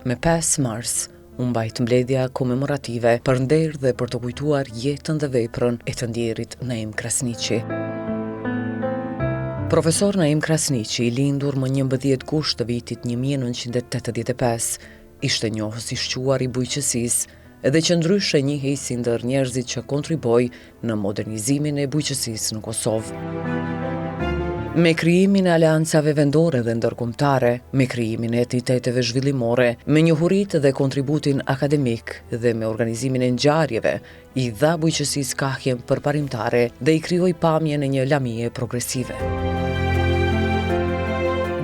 Me 5 mars, u mbajt mbledhja komemorative për nder dhe për të kujtuar jetën dhe veprën e të ndjerit Naim Krasniqi. Profesor Naim Krasniqi, i lindur më 11 gusht të vitit 1985, ishte njohës i shquar i bujqësisë, edhe që ndryshe njihej si ndër njerëzit që kontriboi në modernizimin e bujqësisë në Kosovë. Me krijimin e aleancave vendore dhe ndërkombëtare, me krijimin e entiteteve zhvillimore, me njohuritë dhe kontributin akademik dhe me organizimin e ngjarjeve, i dha bujqësisë kahjen përparimtare dhe i krijoi pamjen e një lamie progresive.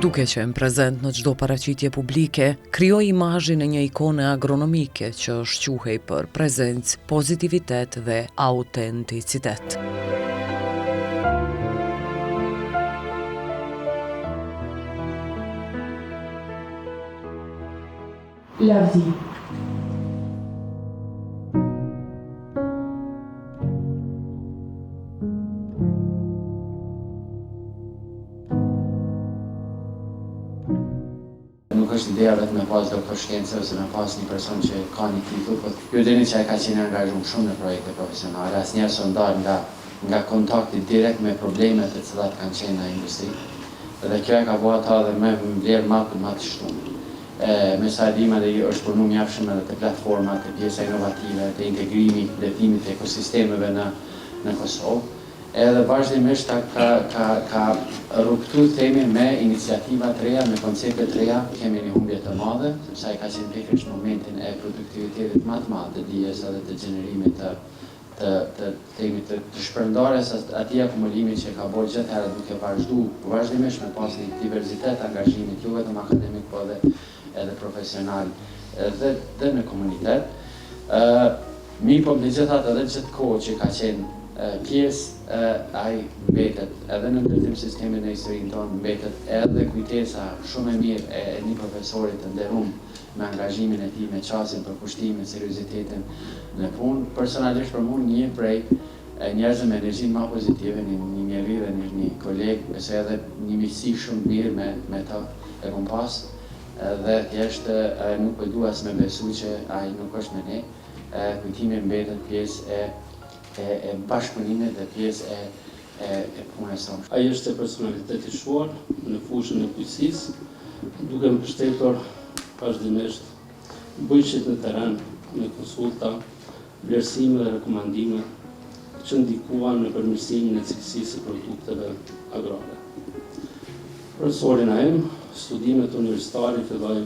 Duke qenë prezent në çdo paraqitje publike, krijoi imazhin e një ikone agronomike që shquhej për prezencë, pozitivitet dhe autenticitet. La vie. Nuk është ideja vetëm me pas doktor shkencë ose me pas një person që ka një titull, por ju dini që ai ka qenë angazhuar shumë në projekte profesionale, asnjëherë s'u ndal nga kontakti direkt me problemet e cilat kanë qenë në industri. Dhe kjo e ka bërë ata dhe me vlerë më të shtunë. Me sa dima dhe është punu mjafshëm edhe të platformat, të pjesa inovative, të integrimi, letimit të ekosistemeve në Kosovë. Edhe vazhdimisht ka rrugtu themin me iniciativa të reja, me koncepte të reja. Kemi një humbje të madhe, sepse ai ka qenë pikërisht momentin e produktivitetit më të madh të dijes edhe të gjenerimit të shpërndarjes atij akumulimi që ka bërë gjithë herë duke vazhdimisht me pas një diversitet angazhimit, jo vetëm akademik, po edhe profesional dhe në komunitet. Mi po me gjithatë edhe gjithë kohë që ka qenë pjesë, ai mbetet edhe në ndërtim sistemin e historinë tonë, mbetet edhe kujtesa shumë e mirë e një profesorit të nderuar me angazhimin e tij, me qasjen, përkushtimin, seriozitetin në punë. Personalisht për mua një prej njerëzve me energjinë më pozitive, një njeri dhe një koleg, besoj edhe një miqësi shumë mirë me ta e kom pas, dhe thjesht nuk po dua as me besu që ai nuk është me ne. Kujtimi mbetet pjesë e bashkëpunimit dhe pjesë e punës tonë. Ai është personalitet i shquar në fushën e bujqësisë, duke mbështetur vazhdimisht bujqësit në terren me konsulta, vlerësime dhe rekomandime që ndikuan në përmirësimin e cilësisë së produkteve agrare. Profesori Naim, studimet universitare filloi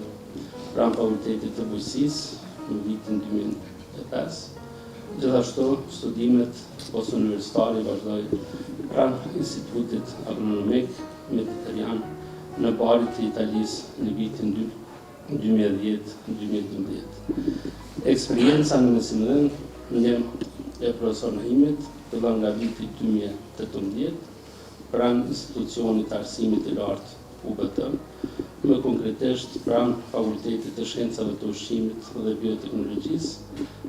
pranë Fakultetit të Bujqësisë në vitin 2005. Gjithashtu, studimet postuniversitare vazhdoi pranë Institutit Agronomik Mediteranean në Bari të Italisë në vitin 2010-2012. Eksperienca në mësimdhënie e profesor Naimit fillon nga viti 2018 pranë Institucionit të Arsimit të Lartë UBT, më konkretisht pranë Fakultetit të Shkencave të Ushqimit dhe Bioteknologjisë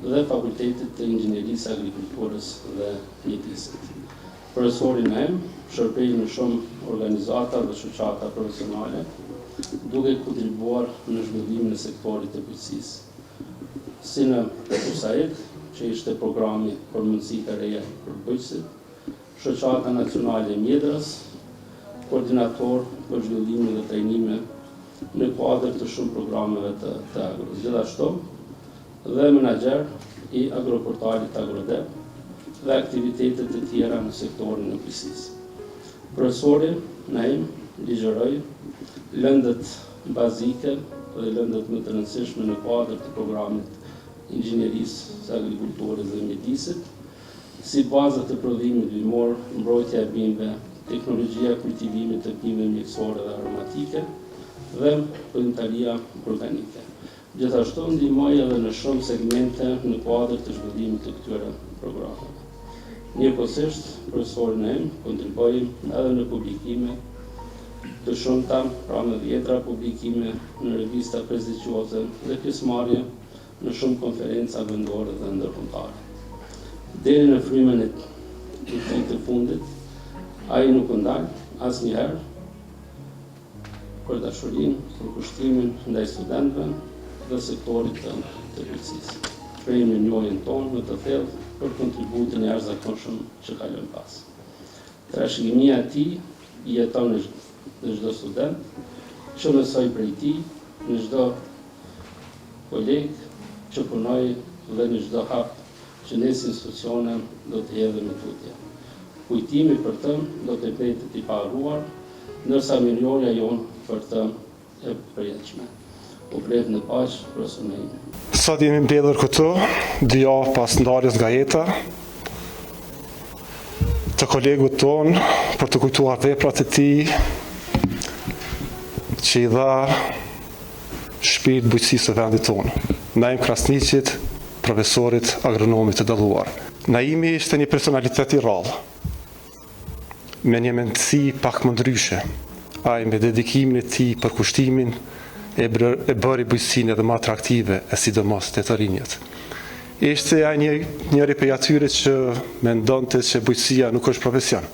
dhe Fakultetit të Inxhinierisë, Agrikulturës dhe Mjedisit. Profesori Naim shërbei në shumë organizata dhe shoqata profesionale, duke kontribuar në zhvillimin e sektorit të bujqësisë. Si në USAID, që ishte programi për mundësi të reja për bujqësit, Shoqata Nacionale e Mjedrës, koordinator për zhvillimin dhe trajnime në kuadër të shumë programeve të agros. Gjithashtu, dhe menaxher i agroportalit Agrodep dhe aktivitetet të tjera në sektorin e bujqësisë. Profesori Naim ligjeroi lëndët bazike dhe lëndët më të rëndësishme në kuadër të programit inxhinierisë së agrikulturës dhe mjedisit, si bazat të prodhimit bimor, mbrojtja e bimëve, teknologjia kultivimit të bimëve mjekësore dhe aromatike dhe prontaria organike. Gjithashtu ndihmoi edhe në shumë segmente në kuadër të zhvillimit të këtyre programeve. Njëkohësisht, profesori Naim kontribui edhe në publikime të shumta, pra në 10 publikime në revista prestigjiose dhe pjesëmarrje në shumë konferenca vendore dhe ndërkombëtare. Deri në frymën e tij të fundit, ai nuk u ndal asnjëherë për dashurinë, për kushtimin ndaj studentëve dhe sektorit të policisë. Shprehim mirënjohjen tonë në të thellë për kontributin e jashtëzakonshëm që ka lënë pas. Trashëgimia e tij i jeton në çdo student, që mësoj prej tij, në çdo koleg që punoj dhe në çdo hap që ne si institucione do të hedhim në tutje. Kujtimi për të do të mbetet i paharruar, ndërsa mirënjohja jonë për të e përjetshme. U pret në paqë, profesor ime. Sot jemi mbledhur këtu, 2 javë pas ndarjes nga jeta, të kolegut ton për të kujtuar veprat e tij që i dha shpirt bujqësisë së vendit tonë. Naim Krasniqit, profesorit agronomit të dalluar. Naimi ishte një personalitet i rrallë, me një mendësi pak më ndryshe. Ai me dedikimin e tij për kushtimin e bëri bujqësinë edhe më atraktive, e sidomos të të rinjët. Ishte ai njëri prej atyre që mendonte që bujqësia nuk është profesion.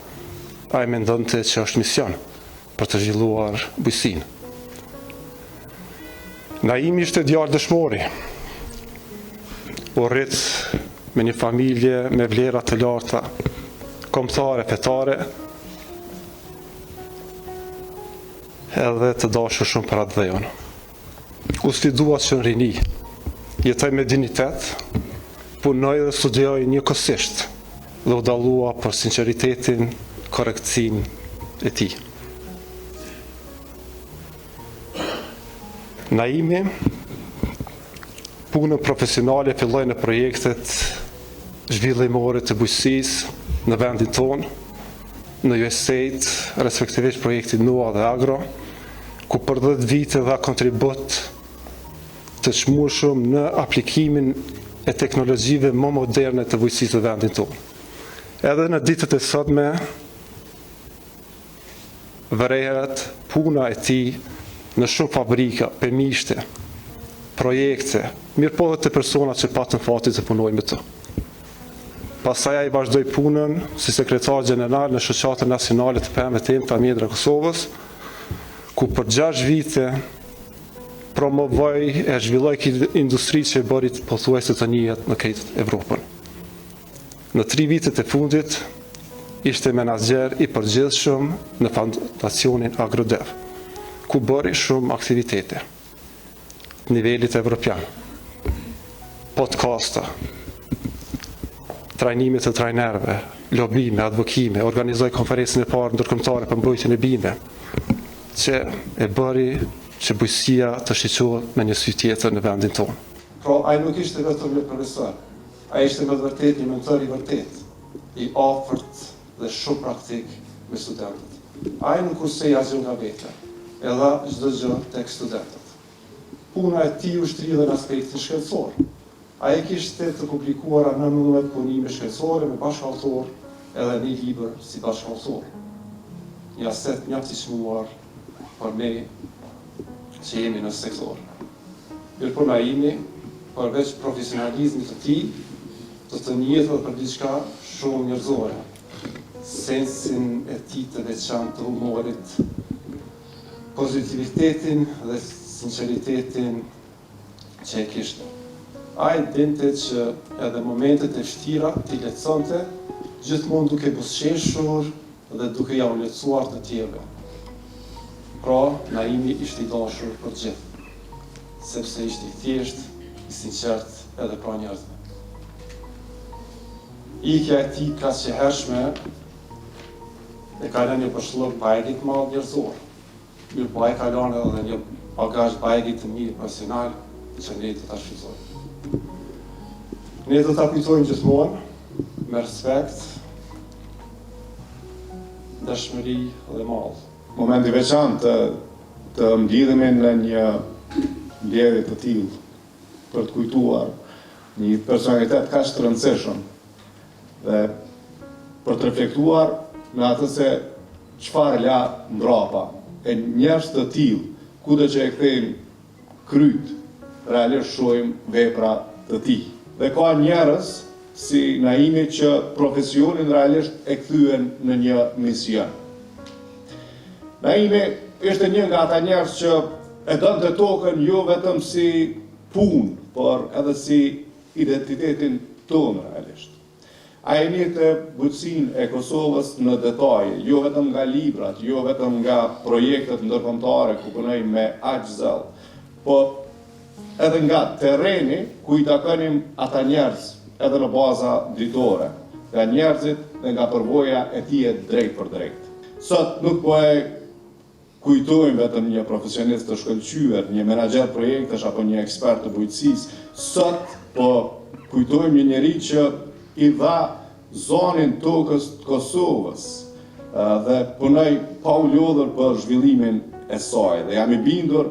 Ai mendonte që është mision për të zhvilluar bujqësinë. Naimi ishte djalë dëshmori. U rrit me një familje me vlera të larta, kombëtare, fetare, edhe të dashur shumë për atë dhejon. U sfidua që në rini, jetoj me dignitet, punoj dhe studioj njëkohësisht dhe u dallua për sinqeritetin, korrektësinë e tij. Naimi, punën profesionale filloi në projektet zhvillimore të bujqësisë në vendin tonë, në USAID, respektivisht projekti NOA dhe Agro, ku për 10 vite dha kontribut të çmueshëm në aplikimin e teknologjive më moderne të bujqësisë të vendin tonë. Edhe në ditët e sotme vërehet puna e tij në shumë fabrika, pemishte, projekte, mirëpo edhe të persona që patën fatin të punojnë me të. Pastaj ai vazhdoi punën si sekretar gjeneral në Shoqatën Nacionale të Pemëve të Emta Mjedra Kosovës, ku për 6 vite promovoi e zhvilloi këtë industri që e bëri pothuajse të njihet në krejt Evropën. Në 3 vitet e fundit ishte menaxher i përgjithshëm në fondacionin Agrodev, ku bëri shumë aktivitete të nivelit evropian, podcasta, trajnime të trajnerëve, lobime, advokime, organizoi konferencën e parë ndërkombëtare për mbrojtjen e bijve, që e bëri që bujqësia të shiqohet me një sy tjetër në vendin tonë. Pra, ai nuk ishte vetëm një profesor, ai ishte me të vërtetë një mentor i vërtet, i afërt dhe shumë praktik me studentët. Ai nuk kursej asgjë nga vete, e dha çdo gjë tek studentët. Puna e tij u shtridhe në aspektin shkencor. Ai kishte të publikuara 19 punime shkencore me bashkëautor edhe një libër si bashkëautor. Një aset mjaft i çmuar për ne që jemi në sektor. Mirëpo Naimi, përveç profesionalizmit të tij, të njëjtë për diçka shumë njerëzore. Sensin e tij të veçantë të humorit, pozitivitetin dhe sinqeritetin që e kishte. Ai dinte që edhe momentet e vështira t'i lehtësonte, gjithmonë duke buzëqeshur dhe duke ja u lehtësuar të tjerëve. Pra, Naimi ishte i dashur për gjithë, sepse ishte i thjesht, i sinqert edhe pra njerëzve. Ikja e tij krasëhershme e ka lënë një përshllok bajgi të madh njerëzor. Mirëpo ai ka lënë edhe një bagazh bajgi të mirë profesional që ne do ta shfrytëzojmë. Ne do ta kujtojmë gjithmonë me respekt, dashmëri dhe mall. Momenti veçantë të mblidhemi në një mbledhje të tillë për të kujtuar një personalitet kaq të rëndësishëm dhe për të reflektuar në atë se çfarë la mbrapa e njerëz të tillë kudo që e kthejmë kryt realisht shohim vepra të tij. Dhe ka njerëz si Naimi që profesionin realisht e kthyen në një mision. Naimi ishte një nga ata njerëz që e donte tokën jo vetëm si punë, por edhe si identitetin tonë realisht. A e njeh të butësinë e Kosovës në detaje, jo vetëm nga librat, jo vetëm nga projektet ndërkombëtare ku punojmë me aq zell, po edhe nga terreni ku i takonim ata njerëz edhe në baza ditore, nga njerëzit dhe nga përvoja e tij drejt për drejt. Sot nuk po e kujtojmë vetëm një profesionist të shkëlqyer, një menaxher projektesh apo një ekspert të bujqësisë, sot po kujtojmë një njeri që i dha zonin tokës të Kosovës dhe punoi pa u lodhur për zhvillimin e saj. Dhe jam i bindur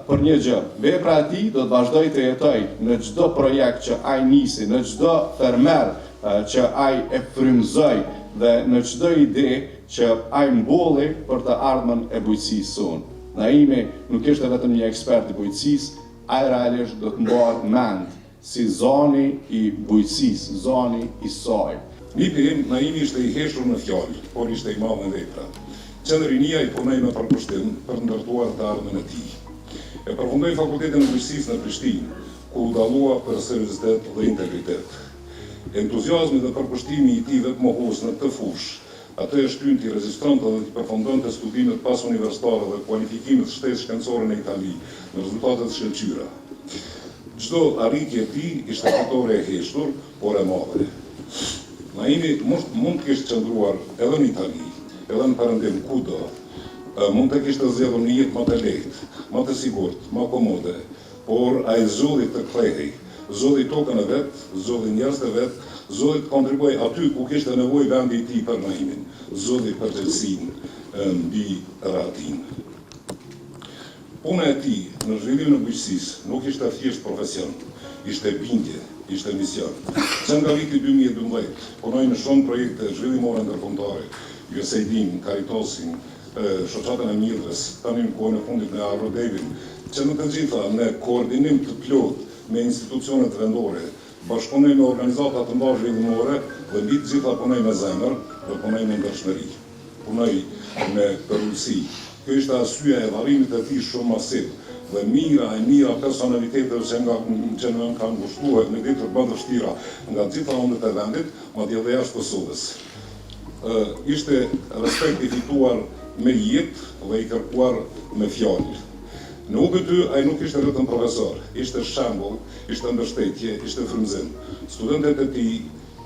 për një gjë. Vepra e tij do të vazhdojë të jetojë në çdo projekt që ai nisi, në çdo fermer që ai e frymëzoi dhe në çdo ide që ai mbolli për të ardhmen e bujqësisë sonë. Naimi nuk ishte vetëm një ekspert i bujqësisë, ai realisht do të mbahet mend si zoni i bujqësisë, zoni i saj. Nipi Naimi ishte i heshtur në fjalë, por ishte i madh në vepra. Qendrinia i punoi me përkushtim për ndërtuar të ardhmen e tij. E përfundoi fakultetin e bujqësisë në Prishtinë, ku u dallua për seriozitet dhe integritet. Entuziazmi dhe përkushtimi i tij vetë mohos në këtë fushë, atë e shtyn t'i rezistonte dhe t'i përfundonte studimet pas universitare dhe kualifikimet shtesë shkencore në Itali, në rezultate të shkëlqyera. Çdo arritje e tij ishte fitore e heshtur, por e madhe. Naimi mund të kishte qëndruar edhe në Itali, edhe në Perëndim kudo, mund të kishte zgjedhur një jetë më të lehtë, më të sigurt, më komode, por ai zgjodhi të kthehej, zgjodhi tokën e vet, zgjodhi njerëzit e vet, zgjodhi të kontribuoj aty ku kishte nevojë vendi i tij për Naimin, zgjodhi përgjegjësinë mbi rahatin. Puna e tij në zhvillimin e bujqësisë nuk ishte thjesht profesion, ishte bindje, ishte mision. Që nga viti 2012, punoi në shumë projekte zhvillimore ndërkombëtare, USAID-in, Caritasin, shoqatën e mjedhës, tani në kohën e fundit me Agrodevin, që në të gjitha në koordinim të plotë me institucionet vendore, bashkëpunoj me organizata të mbar zhvillimore dhe mbi të gjitha punoj me zemër dhe punoj me ndershmëri. Punoj me përgjegjësi. Kjo ishte arsyeja e varrimit të tij shumë masiv dhe mira personalitetet që në kanë ngushtuar në ditë të bëndë vështira nga gjitha anët e vendit, madje edhe jashtë Kosovës. Ishte respekt i fituar me jetë dhe i kërkuar me fjalë. Në UBT ai nuk ishte vetëm profesor, ishte shembull, ishte mbështetje, ishte frymëzim. Studentët e tij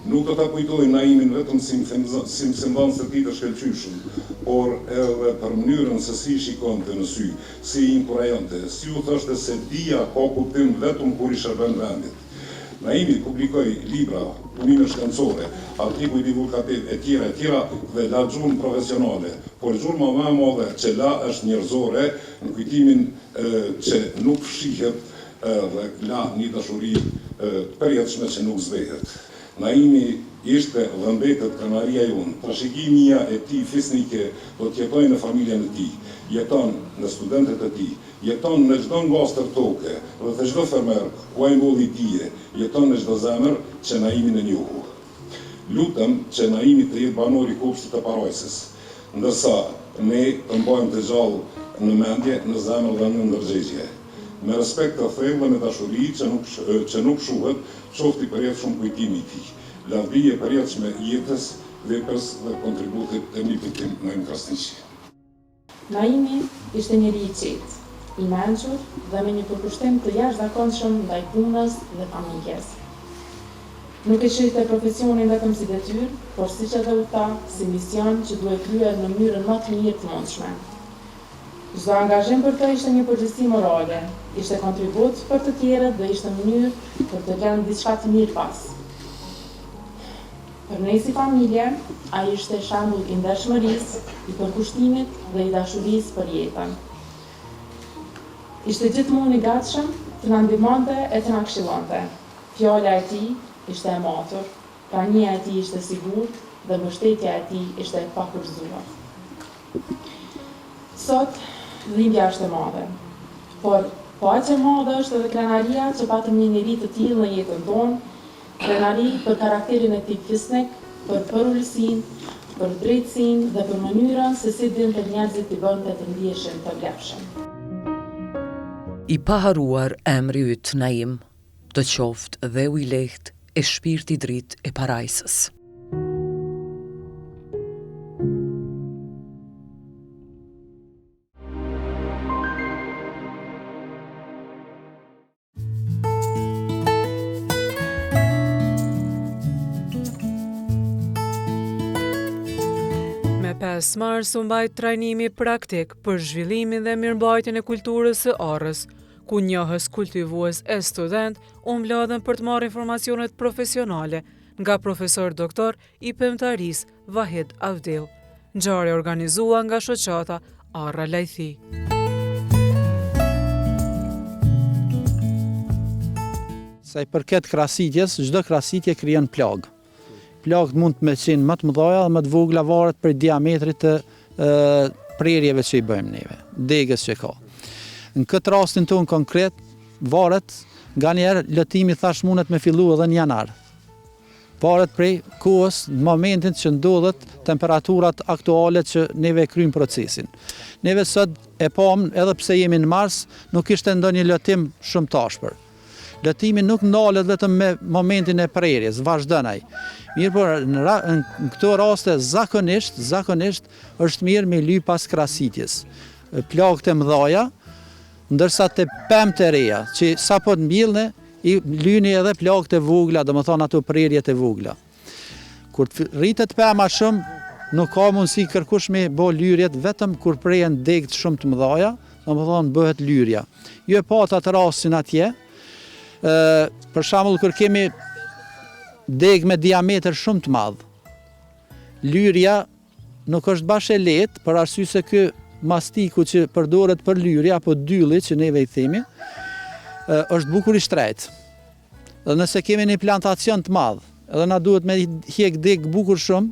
nuk do ta kujtojnë Naimin vetëm si mësimdhënës të tij të shkëlqyeshëm, por edhe për mënyrën se si shikonte në sy, si i inkurajonte, si u thoshte se dia ka kuptim vetëm kur i shërben vendit. Naimi publikoi libra, punime shkencore, artikuj divulgativ e tjera dhe la gjurmë profesionale, por gjurma më e madhe që la është njerëzore në kujtimin që nuk fshihet dhe la një dashuri të përjetshme që nuk zbehet. Naimi ishte dhe mbetet krenaria jonë, trashëgimia e tij fisnike do të jetojë në familjen e tij, jeton në studentët e tij, jeton në çdo ngastër toke dhe të çdo fermer ku ai mbulli dije, jeton në çdo zemër që Naimin e njohu. Lutem që Naimi të jetë banor i kopshtit të parajsës, ndërsa ne të mbajmë të gjallë në mendje, në zemër dhe në ndërgjegje. Me respekt të thellë dhe me dashuri që nuk shuhet, qoftë i përjetshëm kujtimi i tij. Lavdi e përjetshme jetës, veprës dhe kontributit të nipit tim Naim Krasniqi. Naimi ishte njeri i qetë, i mençur dhe me një përkushtim të jashtëzakonshëm ndaj punës dhe familjes. Nuk e shihte profesionin vetëm si detyrë, por siç edhe u tha, si mision që duhet kryer në mënyrën më të mirë të mundshme. Çdo angazhim për të ishte një përgjegjësi morale, ishte kontribut për të tjerët dhe ishte mënyrë për të lënë diçka të mirë pas. Për ne si familje, ai ishte shembull i ndershmërisë, i përkushtimit dhe i dashurisë për jetën. Ishte gjithmonë i gatshëm të na ndihmonte e të na këshillonte. Fjala e tij ishte e matur, prania e tij ishte sigurt dhe mbështetja e tij ishte e pakurrëzuar. Sot dhimbja është e madhe, por aq e madhe është edhe krenaria që patëm një njeri të tillë në jetën tonë, krenari për karakterin e tij fisnik, për përulësinë, për drejtësinë dhe për mënyrën se si dinte njerëzit i bënte të ndiheshin të vlefshëm. I paharuar emri yt Naim, të qoftë dhe u I lehtë e shpirti dritë e parajsës. Me 5 mars u mbajt trajnimi praktik për zhvillimin dhe mirëmbajtjen e kulturës së Orrës, ku njohës kultivues e student u mbledhen për të marrë informacionet profesionale nga profesor doktor I pemtarisë Vahid Avdil. Ngjarje organizua nga shoqata Arra Lajthi. Sa I përket krahasitjes, çdo krahasitje krijon plagë. Plagët mund të me qenë më të mëdha dhe më të vogla varet për diametrit të prerjeve që I bëjmë neve, degës që ka. Në këtë rastin tonë konkret, varet nga njerë lëtimi thash mundet me fillu edhe në janar. Varet prej kohës, në momentin që ndodhet temperaturat aktuale që neve kryjmë procesin. Neve sot e pam, edhe pse jemi në mars, nuk ishte ndonjë lëtim shumë tashpër. Lëtimi nuk ndalet vetëm me momentin e prerjes, vazhdon ai. Mirë, por në këto raste zakonisht është mirë me ly pas krahasitjes. Plagët e mëdha, ndërsa te pemt e reja, që sapo të mbillne, I lyni edhe plagët e vogla, domethënë ato prerjet e vogla. Kur rritet pema shumë, nuk ka mundësi kërkush me bë lyrjet vetëm kur prehen degët shumë të mëdha, domethënë bëhet lyrja. Jo e pat atë rastin atje. Për shembull kur kemi degë me diametër shumë të madh. Lyrja nuk është bash e lehtë për arsye se ky mastiku që përdoret për lyrje apo dylli që neve I themi, është bukur I shtrejt. Dhe nëse kemi një plantacion të madh, edhe na duhet me hjek degë bukur shumë,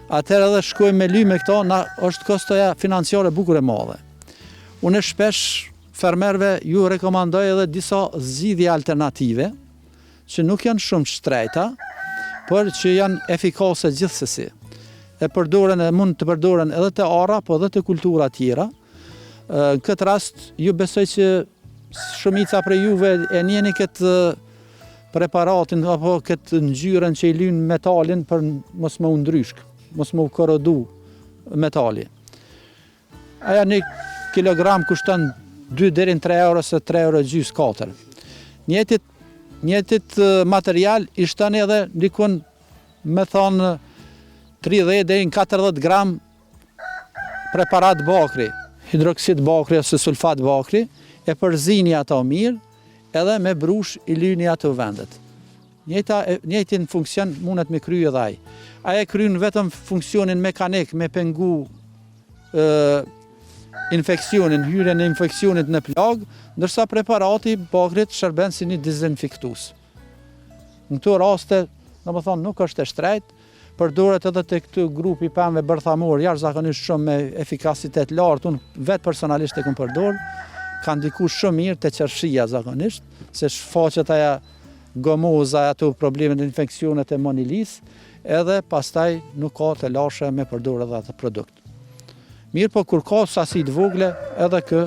atëherë edhe shkojmë me ly me këto, na është kostoja financiare bukur e madhe. Unë shpesh fermerëve ju rekomandoj edhe disa zgjidhje alternative, që nuk janë shumë shtrejta, por që janë efikase gjithsesi. Mund të përdoren edhe te arra, po edhe te kultura tjera. Në këtë rast, ju besoj që shumica prej juve e njeni këtë preparatin apo këtë ngjyrën që I lyn metalin për mos më u ndryshk, mos më u korrodu metali. Aja 1 kilogram kushton 2 deri në 3 euro se 3 euro gjys 4. Njëtit material I shton edhe dikun me thonë 30 deri në 40 gram preparat bakri, hidroksid bakri ose sulfat bakri, e përzini ato mirë, edhe me brush I lyni ato vendet. Njëjtin funksion mundet me kry edhe ai. Ai e kryen vetëm funksionin mekanik me pengu infeksionin, hyrjen e infeksionit në plagë, ndërsa preparati bakrit shërben si një dezinfektues. Në këto raste, domethënë nuk është e shtrejtë, përdoret edhe te këtë grupi pemëve bërthamor, jashtëzakonisht shumë me efikasitet lartë, unë vetë personalisht e kam përdorur, ka ndiku shumë mirë te qershia zakonisht, se shfaqet aja gomoza, ato problemet e infeksionet e monilis, edhe pastaj nuk ka të lashe me përdorur edhe atë produkt. Mirë, po kur ka sasi të vogle, edhe kë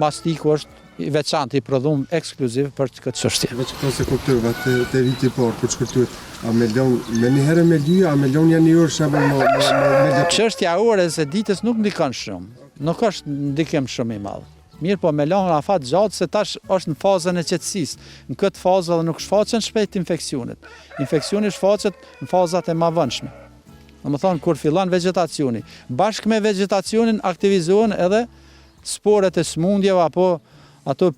mastiku është I veçantë I prodhum ekskluziv për këtë çështje. Veç këto se kuptova te viti I parë, kur shkërtuet, a me lon me një herë me ly, a me lon janë një orë shembull me çështja e orës së ditës nuk ndikon shumë. Nuk është ndikim shumë I madh. Mirë, po me lon afat gjatë se tash është në fazën e qetësisë. Në këtë fazë edhe nuk shfaqen shpejt infeksionet. Infeksioni shfaqet në fazat e mëvonshme. Domethënë kur fillon vegetacioni. Bashkë me vegetacionin aktivizohen edhe sporet e smundjeve apo ato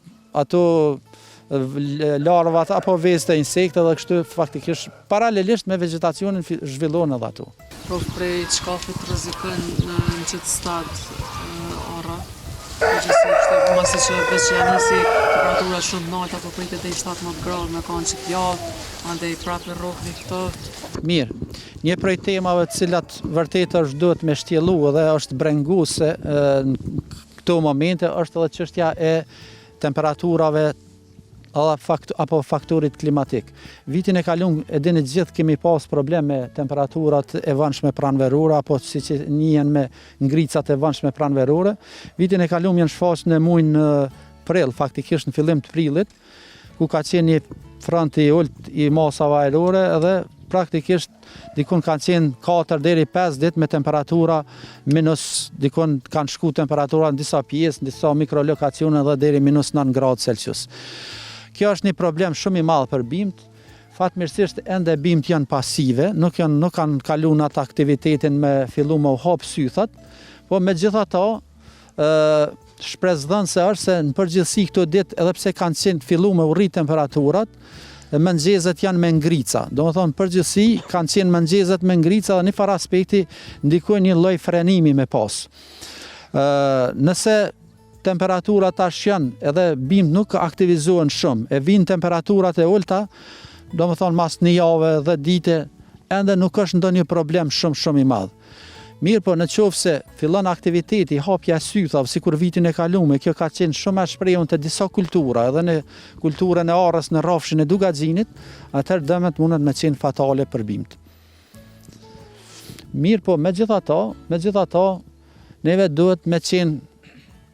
larvat apo vezë të insekte dhe kështu faktikisht paralelisht me vegetacionin zhvillohen edhe ato. Prof, prej çkafit rrezikon në çet stad orra. Masi që veç janë nisi temperatura shumë nalta, apo pritet deri 17 gradë me kanë që javë, andaj prapë rrohni këto. Mirë, një prej temave të cilat vërtet është duhet me shtjellu dhe është brenguese në këto momente është edhe çështja e temperaturave apo faktorit klimatik. Vitin e kaluar e dini gjithë kemi pas problem me temperaturat e vëndshme pranverore apo siç njihen me ngricat e vëndshme pranverore. Vitin e kaluar janë shfaqur në muajin prill, faktikisht në fillim të prillit, ku ka qenë një front i ullt i masave ajrore edhe praktikisht dikun kanë qenë 4 deri 5 ditë me temperatura minus, dikun kanë shku temperatura në disa pjesë, në disa mikrolokacione edhe deri minus 9 gradë Celsius. Kjo është një problem shumë i madh për bimt. Fatmirësisht ende bimt janë pasive, nuk kanë kalu në atë aktivitetin me fillu me u hap sythat, po megjithatë shpresdhën se është se në përgjithësi këto ditë edhe pse kanë qenë fillu me u rrit temperaturat, mëngjezet janë me ngrica. Do më thonë përgjithësi kanë qenë mëngjezet me ngrica dhe një farë aspekti ndikojnë një lloj frenimi me pas. Nëse temperaturat tash janë edhe bimt nuk aktivizohen shumë, e vinë temperaturat e ulta, do më thonë mas një javë dhe dite, ende nuk është ndonjë problem shumë i madh. Mirë po në qoftë se fillon aktiviteti, hapja e sythave, sikur vitin e kaluar, kjo ka qenë shumë e shprehur te disa kultura, edhe në kulturën e arrës në rrafshin e Dugaxhinit, atëherë dëmet mundet me qenë fatale për bimt. Mirë po megjithatë, neve duhet me qenë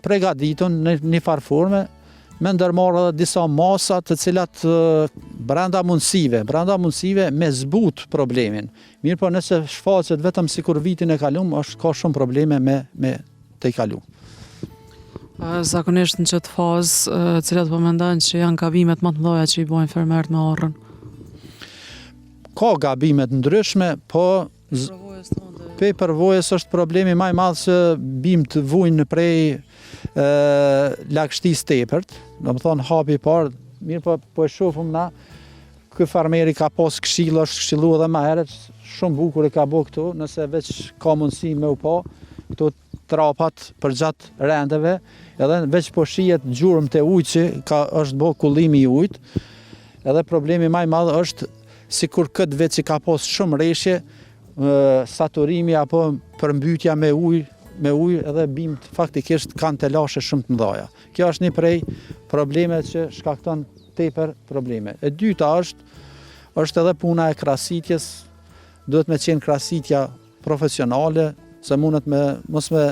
përgatitur në një farë forme, me ndërmarrë edhe disa masa të cilat brenda mundësive me zbut problemin. Mirë po nëse shfaqet vetëm sikur vitin e kalum, ka shumë probleme me të i kalu. Zakonisht në qëtë fazë, cilat po mendojnë që janë gabimet më të mëdha që i bojnë fermerët me arrën? Ka gabimet ndryshme, po pe përvojës është problemi më i madh se bimt vujnë prej lagështisë tepërt, do më thonë hapi i parë, mirë po e shohim na, ky farmeri ka pas këshill, është këshilluar edhe më herët, shumë bukur e ka bë këtu, nëse veç ka mundësi me u pa, këtu trapat përgjatë rendeve, edhe veç po shihet gjurmë të ujit që është bë kullimi i ujit, edhe problemi më i madh është sikur këtë vit që ka pas shumë rreshje, saturimi apo përmbytja me ujë edhe bimt faktikisht kanë telashe shumë të mëdha. Kjo është një prej problemeve që shkakton tepër probleme. E dyta është edhe puna e krasitjes, duhet me qenë krasitja profesionale, se mundet mos me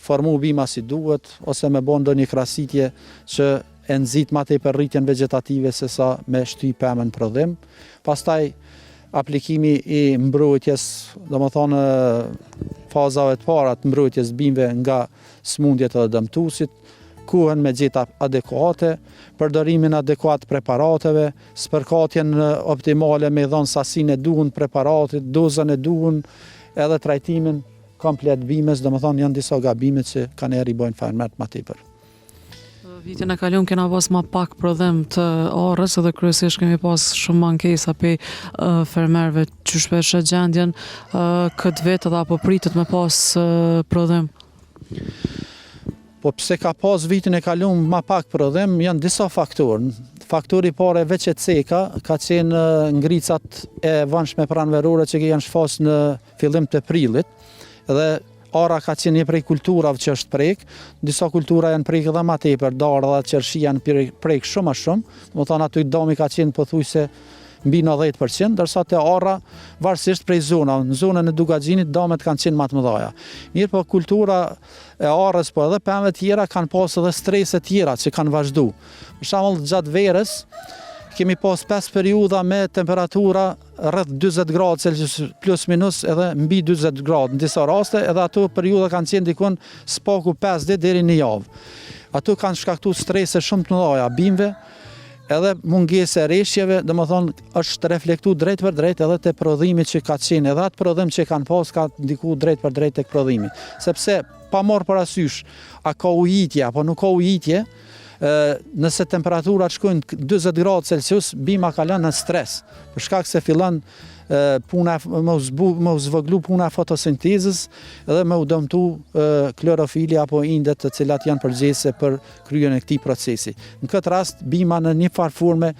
formu bima si duhet, ose me bën ndonjë krasitje që e nxit më tepër rritjen vegetative se sa me shty pemën prodhim. Pastaj aplikimi i mbrojtjes, do më thonë fazave të para të mbrojtjes bimëve nga smundjet edhe dëmtuesit, kuhen me gjeta adekuate, përdorimin adekuat preparateve, spërkatjen optimale me dhënë sasinë e duhur preparatit, dozën e duhur, edhe trajtimin komplet bimës, do më thonë janë disa gabimet që kanë bojnë fermerët më tepër. Vitin e kaluar kena pas më pak prodhim të arrës edhe kryesisht kemi pas shumë ankesa pe fermerëve që shpesh gjendjen këtë vit edhe apo pritet me pas prodhim. Po pse ka pas vitin e kaluar më pak prodhim, janë disa faktorë. Faktori i parë veç e ceka ka qenë ngricat e vonshme pranverore që janë shfaq në fillim të prillit, edhe ara ka qenë një prej kulturave që është prek, disa kultura janë prek edhe më tepër, dardha, qershi janë prek shumë më shumë, do të thonë aty dami ka qenë pothuajse mbi 90%, ndërsa te ara varësisht prej zonave, në zonën e Dugaxhinit damet kanë qenë më të mëdha. Mirë po kultura e arrës po edhe pemëve tjera kanë pas edhe strese tjera që kanë vazhdu. Për shembull gjatë verës kemi pas 5 periudha me temperatura rreth 40 gradë Celsius plus minus edhe mbi 40 gradë në disa raste, edhe ato periudha kanë qenë dikon spaku 5 ditë deri në javë. Ato kanë shkaktuar strese shumë të mëdha bimëve, edhe mungesë e rreshjeve, domethënë është reflektuar drejt për drejt edhe te prodhimi që ka qenë, edhe atë prodhim që kanë pas ka ndikuar drejt për drejt tek prodhimi. Sepse pa marrë parasysh a ka ujitje apo nuk ka ujitje, nëse temperaturat shkojnë 40 gradë Celsius, bima ka lënë në stres, për shkak se fillon puna me u zvoglu puna e fotosintezës edhe me u dëmtu klorofili apo indet të cilat janë përgjegjëse për kryen e këtij procesi. Në këtë rast bima në një farë forme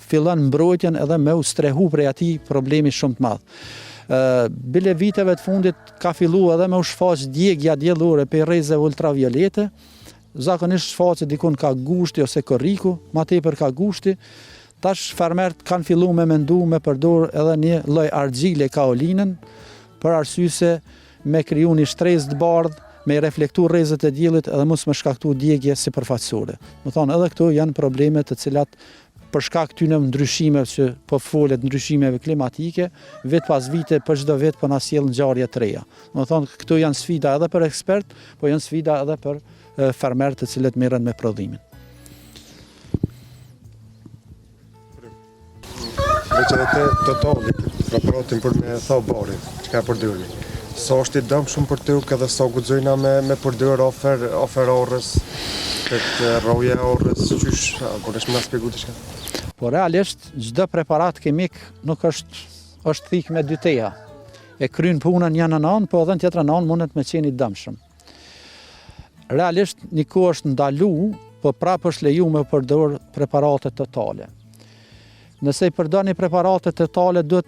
fillon mbrojtjen edhe me u strehu prej atij problemi shumë të madh. Bile viteve të fundit ka filluar edhe me u shfaq djegja diellore për rrezeve ultraviolete. Zakonisht shfaqet dikun ka gushti ose korriku, më tepër ka gushti. Tash fermerët kanë filluar me mendu me përdor edhe një lloj argjile kaolinën, për arsye se me kriju një shtresë të bardhë, me reflektu rrezet e diellit edhe mos me shkaktu djegje sipërfaqësore. Do thonë edhe këto janë probleme të cilat për shkak këtyre ndryshimeve që po folet, ndryshimeve klimatike, vit pas vite për çdo vit po na sjell ngjarje të reja. Do thonë këto janë sfida edhe për ekspert, po janë sfida edhe për fermerët të cilët merren me prodhimin. Veçanërisht totalit, raportin për me tha barit, çka përdorni. Sa është i dëmshëm për ty edhe sa guxojna me përdor ofer orrës, këtë rroje orrës, qysh, po ne më shpjegoj diçka. Po realisht çdo preparat kimik nuk është thik me dy teja. E kryen punën një në anë, po edhe në tjetër anë mundet me qenë i dëmshëm. Realisht një kohë është ndalu, po prapë është leju me përdor preparate totale. Nëse i përdorni preparate totale, duhet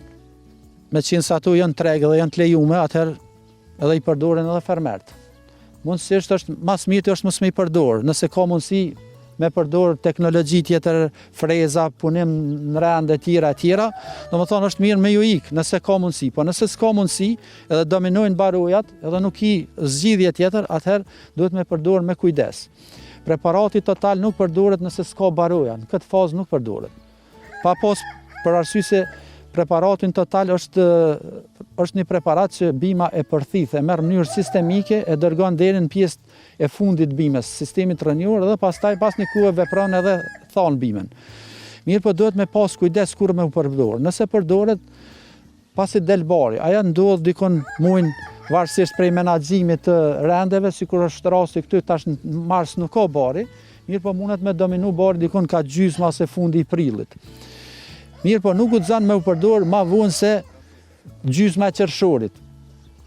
me qenë se ato janë tregë dhe janë të lejume, atëherë edhe i përdoren edhe fermerët. Mundësisht është mas mirë është mos me i përdor, nëse ka mundësi me përdor teknologji tjetër, freza, punim në rende tjera, domethënë është mirë me ju ikë nëse ka mundësi, po nëse s'ka mundësi, edhe dominojnë barojat, edhe nuk i zgjidhje tjetër, atëherë duhet me përdor me kujdes. Preparati total nuk përdoret nëse s'ka baroja, në këtë fazë nuk përdoret. Pa pas për arsye se preparatin total është një preparat që bima e përthith, e merr në mënyrë sistemike, e dërgon deri në pjesën e fundit bimës, sistemit rënjor, dhe pastaj pas një kohë vepron edhe than bimen. Mirë, po duhet me pas kujdes kur me u përdor. Nëse përdoret pasi del bari, aja ndodh dikon muin varësisht prej menaxhimit të rendeve, sikur është rasti këtu tash në mars nuk ka bari, mirë, po mundet me dominu bari dikon ka gjysma ose fundi i prillit. Mirë, po nuk guxon me u përdor ma vonë se gjysma e qershorit.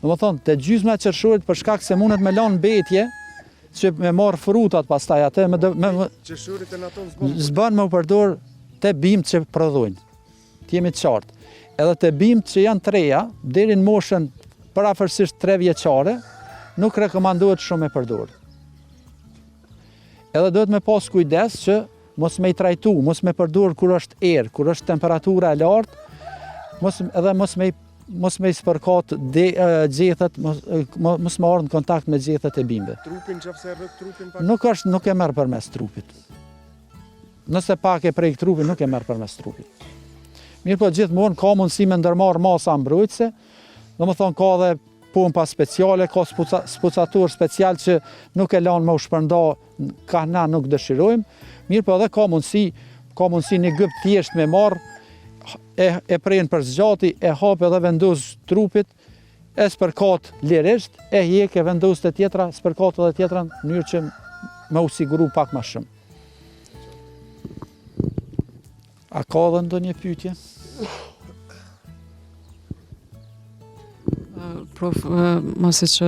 Domethënë, te gjysma e qershorit për shkak se mundet me lanë mbetje, që me marr frutat pastaj atë qershorit e naton zban me u përdor te bimt që prodhojnë. Të jemi të qartë. Edhe te bimt që janë të reja, deri në moshën parafërsisht 3 vjeçare, nuk rekomandohet shumë me përdor. Edhe duhet me pas kujdes që mos me i trajtu, mos me përdor kur është erë, kur është temperatura e lartë, mos me i spërkat gjethet, mos me ardhë në kontakt me gjethet e bimbe. Trupin qëfëse rrët trupin? Nuk e merr përmes trupit. Nëse pak e prejk trupin, nuk e merr përmes trupit. Mirë, po gjithmonë ka mundësi me ndërmarr masa mbrojtëse, domethënë ka dhe pompa speciale, ka spucator special që nuk e lanë me u shpërnda ka na nuk dëshirojmë. Mirë, po edhe ka mundësi një gyp thjesht me marr, e prejnë për zgjati, e hap edhe vendos trupit, e spërkat lirisht, e hjek e vendos të tjetra, spërkat edhe tjetra në mënyrë që me u siguru pak ma shumë. A ka dhe ndonjë pyetje? Prof, masi që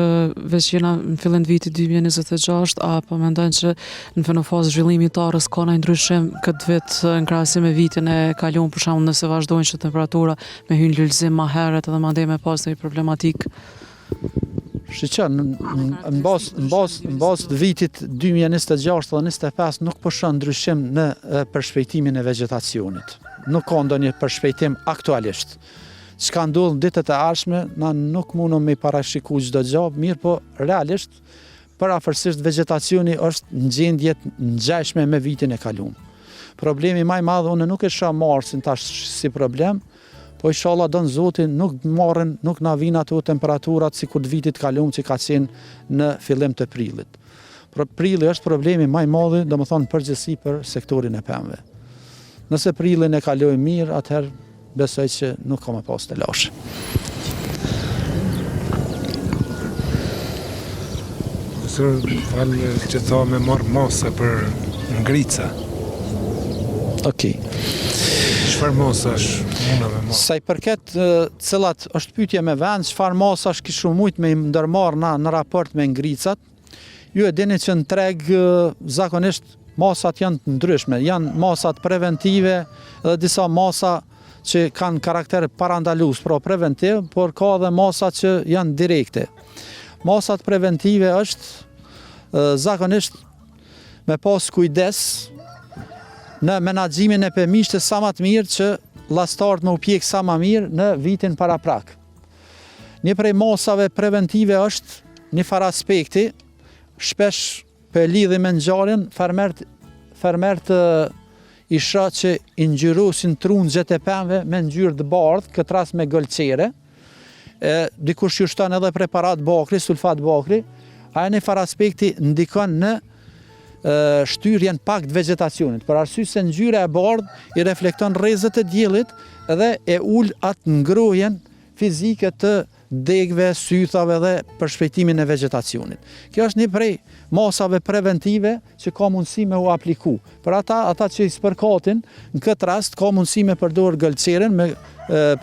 veç jena në fillim të vitit 2026, a po mendojnë që në fazë zhvillimi të arës ka ndonjë ndryshim këtë vit në krahasim me vitin e kaluar, për shembull nëse vazhdojnë që temperatura me hyn lulëzim më herët edhe mandej me pas një problematik? Shiqen, në bazë të vitit 2026 dhe 2025 nuk po shoh ndryshim në përshpejtimin e vegetacionit. Nuk ka ndonjë përshpejtim aktualisht. Çka ndodh në ditët e ardhshme, na nuk mundom me parashiku çdo gjë, mirë, po realisht parafërsisht vegetacioni është në gjendje të ngjashme me vitin e kaluar. Problemi më i madh unë nuk e shoh marsin tash si problem, po inshallah don Zoti nuk na vijnë ato temperaturat sikur të vitit kaluar që ka qenë në fillim të prillit. Prilli është problemi më i madh, domethënë përgjithësi për sektorin e pemëve. Nëse prillin e kalojmë mirë, atëherë besoj që nuk ka më pas të lashë. Profesor, falë që tha me marë masa për ngrica. Okej. Çfarë masash muna me marë? Sa i përket cilat është pyetje me vend, çfarë masash kishu mujt me ndërmarr në raport me ngricat, ju e dini që në treg zakonisht masat janë të ndryshme, janë masat preventive dhe disa masa që kanë karakter parandalus, pra preventiv, por ka dhe masat që janë direkte. Masat preventive është zakonisht me pas kujdes në menaxhimin e pemishtes sa më të mirë që llastarët më u pjek sa më mirë në vitin paraprak. Një prej masave preventive është një farë aspekti, shpesh për lidhje me ngjarjen, fermert i shoh që i ngjyrosin trunxhet e pemëve me ngjyrë të bardhë, këtë rast me golçere. Dikush ju shton edhe preparat bakri, sulfat bakri, ajo në farë aspekti ndikon në shtyrjen pak të vegetacionit, për arsye se ngjyra e bardhë i reflekton rrezet e diellit dhe e ul atë ngrohjen fizike të degëve, sythave dhe për shpejtimin e vegetacionit. Kjo është një prej masave preventive që ka mundësi me u apliku. Për ata që i spërkatin, në këtë rast ka mundësi me përdor golçeren me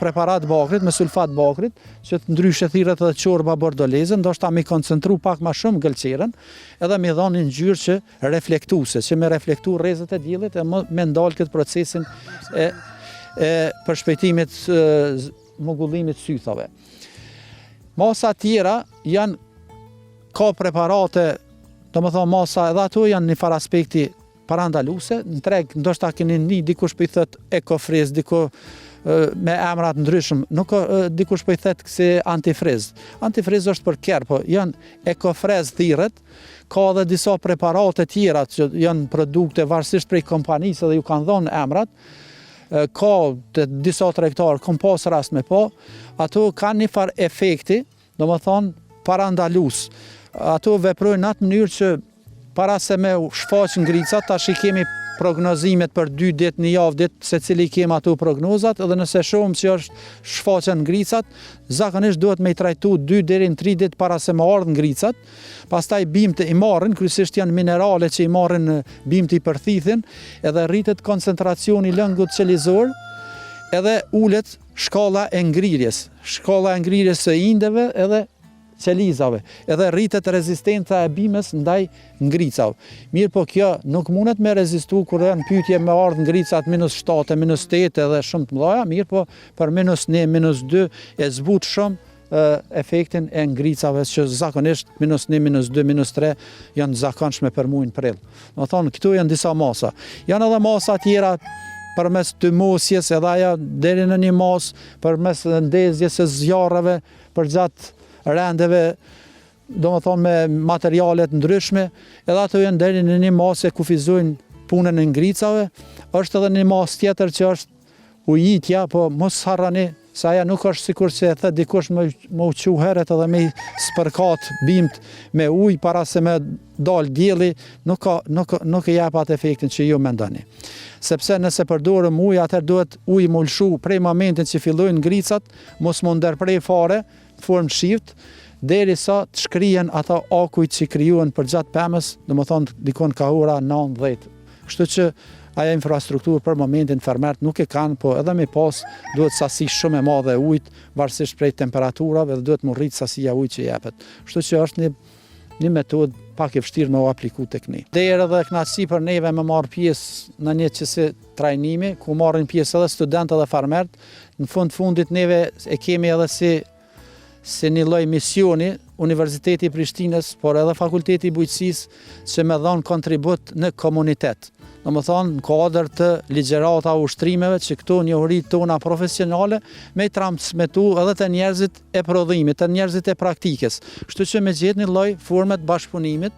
preparat bakrit, me sulfat bakrit, që të ndryshe thirret edhe çorba bordoleze, ndoshta me koncentru pak më shumë golçeren, edhe me dhënë një ngjyrë që reflektuese, që me reflektu rrezet e diellit e me ndal këtë procesin e përshpejtimit mugullimit sythave. Masa tjera ka preparate, domethënë masa edhe ato janë një farë aspekti parandaluese, në treg ndoshta keni një dikush po i thot ekofriz, diku me emra të ndryshëm, nuk dikush po i thet si antifriz. Antifriz është për kerr, po janë ekofriz thirret, ka edhe disa preparate tjera që janë produkte varësisht prej kompanisë dhe ju kanë dhënë emrat. Ka të disa tregtar, kom pas rast me po, ato kanë një farë efekti, domethënë parandalues. Ato veprojnë në atë mënyrë që para se me shfaq ngricat, tash i kemi prognozimet për 2 ditë, 1 javë ditë, secili kemi ato prognozat, edhe nëse shohim që është shfaqen ngricat, zakonisht duhet me i trajtu 2 deri në 3 ditë para se me ardhë ngricat. Pastaj bimët i marrin, kryesisht janë minerale që i marrin bimët i përthithin, edhe rritet koncentracioni lëngut qelizor, edhe ulet shkalla e ngrirjes së indeve edhe qelizave, edhe rritet rezistenca e bimës ndaj ngricave. Mirë po kjo nuk mundet me rezistu kur janë pyetje me ardhë ngricat -7, -8 edhe shumë të mëdha, mirë po për -1, -2 e zbut shumë efektin e ngricave që zakonisht -1, -2, -3 janë zakonshme për muajin prill. Do thonë këtu janë disa masa. Janë edhe masa tjera përmes të mosjes, edhe ajo deri në një mas, përmes ndezjes së zjarreve përgjatë rendeve, domethënë me materiale të ndryshme, edhe ato janë deri në një masë e kufizojnë punën e ngricave. Është edhe një masë tjetër që është ujitja, po mos harrani se ajo nuk është sikur që e thë dikush me u çu herët edhe me spërkat bimt me ujë para se me dal dielli, nuk e jep atë efektin që ju mendoni. Sepse nëse përdorëm ujë, atëherë duhet ujë më lshu prej momentin që fillojnë ngricat, mos më ndërprej fare në formë shift, derisa të shkrihen ata akujt që krijohen përgjatë pemës, domethënë dikon ka ora 9-10. Kështu që ajo infrastrukturë për momentin fermert nuk e kanë, po edhe me pas duhet sasi shumë e madhe ujit, varësisht prej temperaturave dhe duhet më rrit sasia ujit që jepet. Kështu që është një metodë pak e vështirë me u apliku tek ne. Derë dhe kënaqësi për neve me marrë pjesë në një qësi trajnimi, ku marrin pjesë edhe studentë dhe farmert. Në fundit neve e kemi edhe si një lloj misioni, Universiteti i Prishtinës, por edhe Fakulteti i Bujqësisë, që me dhon kontribut në komunitet. Domethënë në kuadër të ligjërata ushtrimeve që këto njohuritë tona profesionale me transmetu edhe të njerëzit e prodhimit, të njerëzit e praktikës. Kështu që me gjetë një lloj forme të bashkëpunimit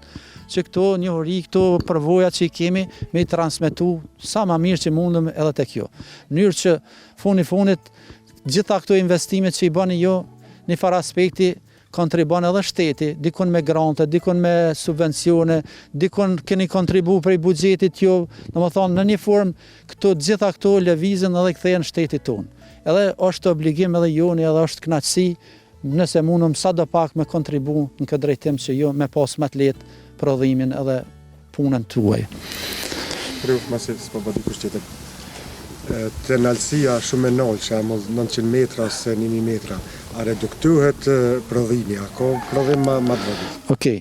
që këto njohuri, këto përvoja që i kemi me transmetu sa më mirë që mundëm edhe tek kjo. Në mënyrë që fundit gjitha këto investimet që i bëni ju, në farë aspekti kontribon edhe shteti, dikun me grante, dikun me subvencione, dikun keni kontribu prej buxhetit ju, domethënë në një formë gjitha këto lëvizën edhe kthehen shtetit tonë. Edhe është obligim edhe joni, edhe është kënaqësi nëse mundum sadopak me kontribu në këtë drejtim që ju me pas më të lehtë prodhimin edhe punën tuaj. Të nalësia shumë e nalë, që 900 metra ose 1000 metra, a reduktohet prodhimi, a ka prodhim ma të vogël? Okej.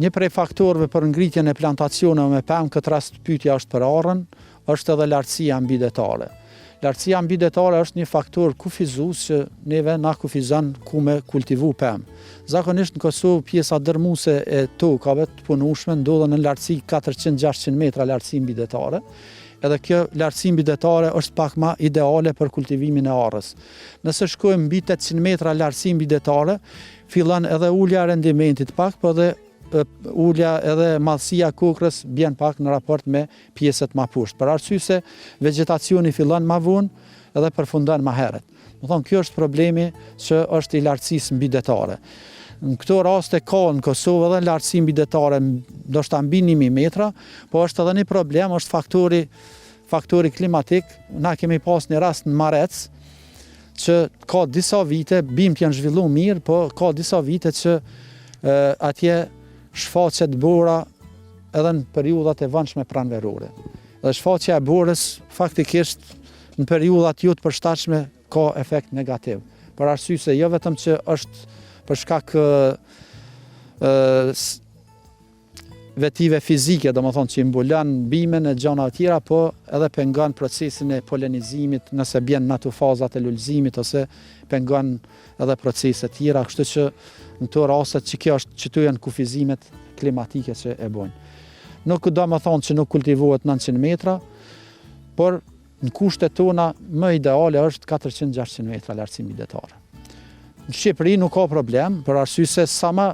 Një prej faktorëve për ngritjen e plantacioneve me pemë, këtë rast pyetja është për arrën, është edhe lartësia mbidetare. Lartësia mbidetare është një faktor kufizues që neve na kufizon ku me kultivu pemë. Zakonisht në Kosovë pjesa dërmuese e tokave të punueshme ndodhen në lartësi 400-600 metra lartësi mbidetare. edhe kjo lartësi mbydetare është pak ma ideale për kultivimin e arrës. Nëse shkojmë mbi 800 metra lartësi mbydetare, fillon edhe ulja e rendimentit pak, po dhe ulja edhe madhësia kokrës bjen pak në raport me pjesët ma poshtë. Për arsye se vegetacioni fillon ma vonë edhe përfundon ma herët. Do thonë, kjo është problemi që është i lartësisë mbydetare. Në këto raste ka në Kosovë edhe lartësi mbydetare ndoshta mbi 1000 metra, po është edhe një problem, është faktori klimatik. Na kemi pas një rast në Marec, që ka disa vite, bimt janë zhvilluar mirë, po ka disa vite që atje shfaqet bora edhe në periudhat e vëndshme pranverore. Dhe shfaqja e borës faktikisht në periudhat jo të përshtatshme ka efekt negativ. Për arsye se jo vetëm që është për shkak vetive fizike, domethënë që i mbulon bimen e gjëra të tjera, po edhe pengon procesin e polenizimit nëse bjen në ato fazat e lulëzimit ose pengon edhe procese të tjera, kështu që në këto raste që kjo është që tu janë kufizimet klimatike që e bojnë. Nuk do të thonë që nuk kultivohet 900 metra, por në kushtet tona më ideale është 400-600 metra lartësi mbydetare. Në Shqipëri nuk ka problem, për arsye se sa më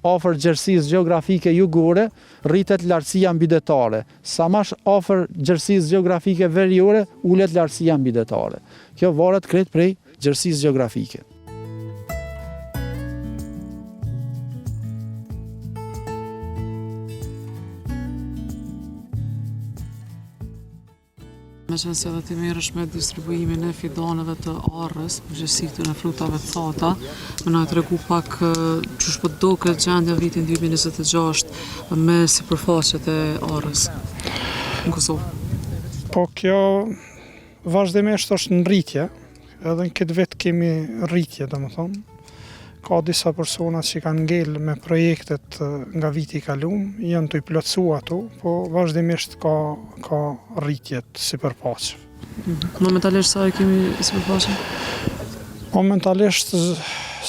afër gjerësisë gjeografike jugore, rritet lartësia mbydetare. Sa më afër gjerësisë gjeografike veriore, ulet lartësia mbydetare. Kjo varet krejt prej gjerësisë gjeografike. Me qenë se edhe ti merresh me distribuimin e fidanëve të arrës, përgjithësi në frutave të thata, më na tregu pak çush po duket gjendja vitin 2026 me sipërfaqet e arrës në Kosovë. Po kjo vazhdimisht është në rritje, edhe në këtë vit kemi rritje, domethënë. Ka disa persona që kanë ngel me projektet nga viti i kaluar, janë të i plotësu ato, po vazhdimisht ka rritjet sipërfaqeve. Momentalisht sa e kemi sipërfaqe? Momentalisht,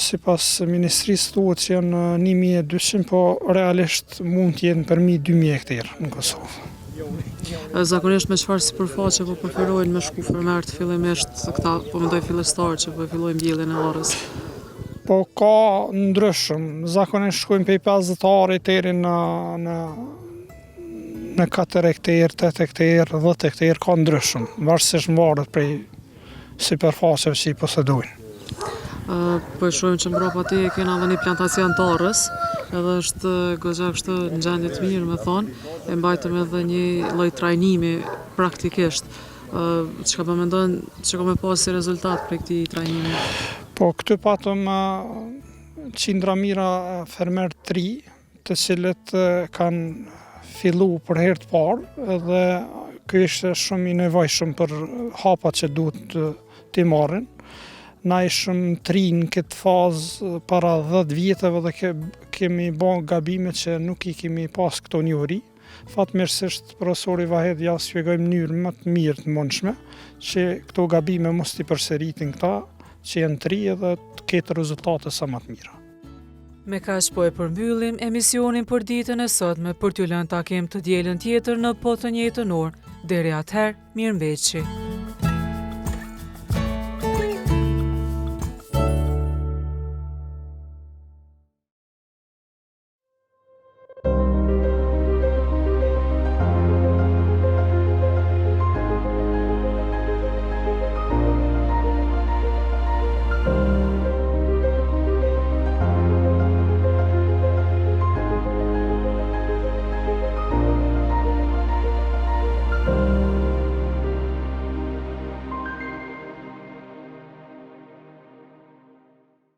sipas ministrisë thuhet që janë 1200, po realisht mund të jenë përmi 2000 hektarë në Kosovë. Zakonisht me çfarë sipërfaqe po preferojnë me shku fermerët fillimisht këta, po mendoj fillestar që po fillojnë mbjelljen e arrës? Po ka ndryshëm, zakonisht shkojmë prej 50 are deri në 4 hektarë, 8 hektarë, 10 hektarë, ka ndryshëm, varësisht varet prej sipërfaqeve që i posedojnë. Po e shohim që mbrapa te kena edhe një plantacion të arrës, edhe është goxha kështu në gjendje të mirë, me thonë, e mbajtëm edhe një lloj trajnimi praktikisht. Çka po mendon që ka me pas si rezultat për këtij trajnimi? Po këtu patëm qindra mira fermer 3, të cilët kanë fillu për herë të parë, edhe ky ishte shumë i nevojshëm për hapat që duhet t'i marrin. Na ishëm 3 në këtë fazë para 10 vjeteve dhe kemi bën gabime që nuk i kemi pas këto njohuri. Fatmirësisht profesori Vahed ja shpjegoi në mënyrë më të mirë të mundshme që këto gabime mos t'i përsëritin këta që janë 3 edhe të ketë rezultate sa më të mira. Me kaq po e përmbyllim emisionin për ditën e sotme, për t'ju lënë takim të dielën tjetër në po të njëjtën orë. Deri atëherë, mirëmbëjtje.